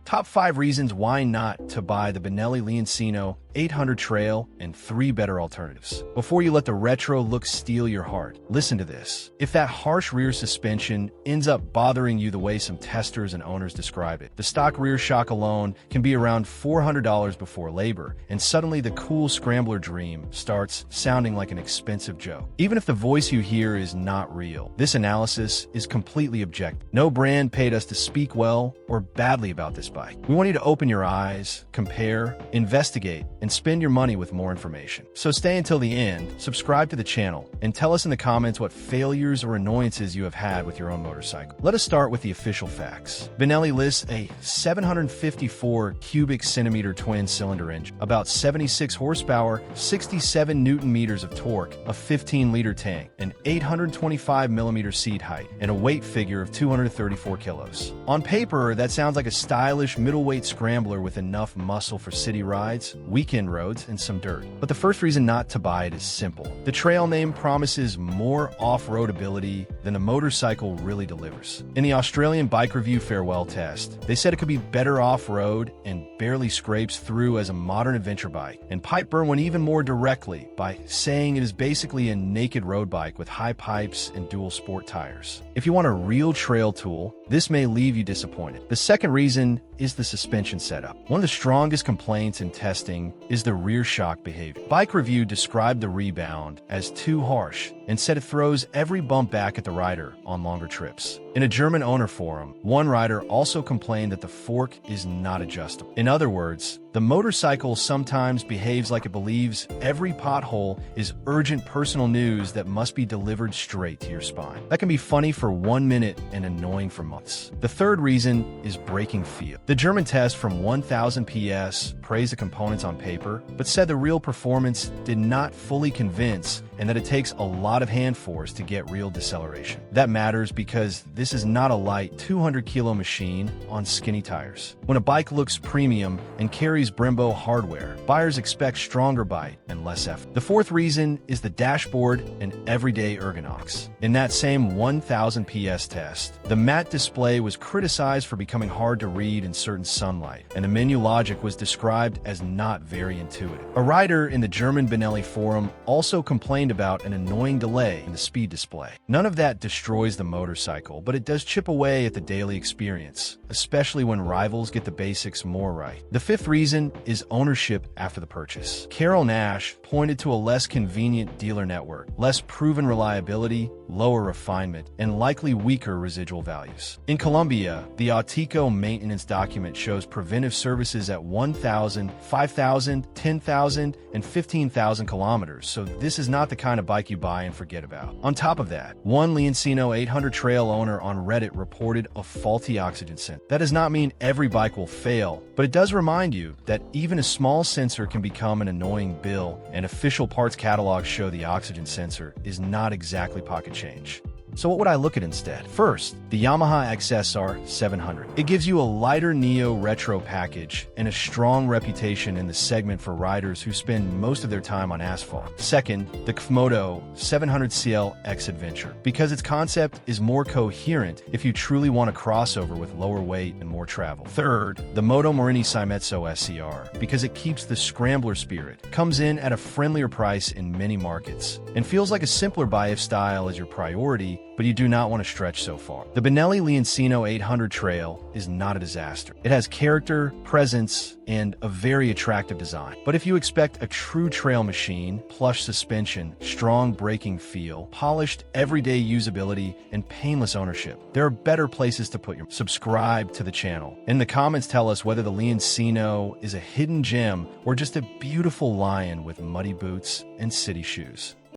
Top 5 reasons why not to buy the Benelli Leoncino 800 Trail and 3 better alternatives. Before you let the retro look steal your heart, listen to this. If that harsh rear suspension ends up bothering you the way some testers and owners describe it, the stock rear shock alone can be around $400 before labor, and suddenly the cool Scrambler dream starts sounding like an expensive joke. Even if the voice you hear is not real, this analysis is completely objective. No brand paid us to speak well or badly about this bike. We want you to open your eyes, compare, investigate, and spend your money with more information. So stay until the end, subscribe to the channel, and tell us in the comments what failures or annoyances you have had with your own motorcycle. Let us start with the official facts. Benelli lists a 754 cubic centimeter twin-cylinder engine, about 76 horsepower, 67 newton-meters of torque, a 15-liter tank, an 825mm seat height, and a weight figure of 234 kilos. On paper, that sounds like a stylish middleweight scrambler with enough muscle for city rides, weekend roads, and some dirt. But the first reason not to buy it is simple. The trail name promises more off-road ability than the motorcycle really delivers. In the Australian Bike Review farewell test, they said it could be better off-road and barely scrapes through as a modern adventure bike, and Pipeburn went even more directly by saying it is basically a naked road bike with high pipes and dual sport tires. If you want a real trail tool, this may leave you disappointed. The second reason is the suspension setup. One of the strongest complaints in testing is the rear shock behavior. Bike Review described the rebound as too harsh and said it throws every bump back at the rider on longer trips. In a German owner forum, one rider also complained that the fork is not adjustable. In other words, the motorcycle sometimes behaves like it believes every pothole is urgent personal news that must be delivered straight to your spine. That can be funny for 1 minute and annoying for months. The third reason is braking feel. The German test from 1000 PS praised the components on paper, but said the real performance did not fully convince and that it takes a lot of hand force to get real deceleration. That matters because this is not a light 200-kilo machine on skinny tires. When a bike looks premium and carries Brembo hardware, buyers expect stronger bite and less effort. The fourth reason is the dashboard and everyday ergonomics. In that same 1000 PS test, the matte display was criticized for becoming hard to read in certain sunlight, and the menu logic was described as not very intuitive. A writer in the German Benelli forum also complained about an annoying delay in the speed display. None of that destroys the motorcycle, but it does chip away at the daily experience, especially when rivals get the basics more right. The fifth reason is ownership after the purchase. Carol Nash pointed to a less convenient dealer network, less proven reliability, lower refinement, and likely weaker residual values. In Colombia, the Autico maintenance document shows preventive services at 1,000, 5,000, 10,000, and 15,000 kilometers, so this is not the kind of bike you buy and forget about. On top of that, one Leoncino 800 Trail owner on Reddit reported a faulty oxygen sensor. That does not mean every bike will fail, but it does remind you that even a small sensor can become an annoying bill, and official parts catalogs show the oxygen sensor is not exactly pocket change. So what would I look at instead? First, the Yamaha XSR 700. It gives you a lighter Neo retro package and a strong reputation in the segment for riders who spend most of their time on asphalt. Second, the Kfmoto 700CL X Adventure, because its concept is more coherent if you truly want a crossover with lower weight and more travel. Third, the Moto Morini Saimetsu SCR, because it keeps the Scrambler spirit, comes in at a friendlier price in many markets, and feels like a simpler buy if style is your priority, but you do not want to stretch so far. The Benelli Leoncino 800 Trail is not a disaster. It has character, presence, and a very attractive design. But if you expect a true trail machine, plush suspension, strong braking feel, polished everyday usability, and painless ownership, there are better places to put your... Subscribe to the channel. In the comments, tell us whether the Leoncino is a hidden gem or just a beautiful lion with muddy boots and city shoes.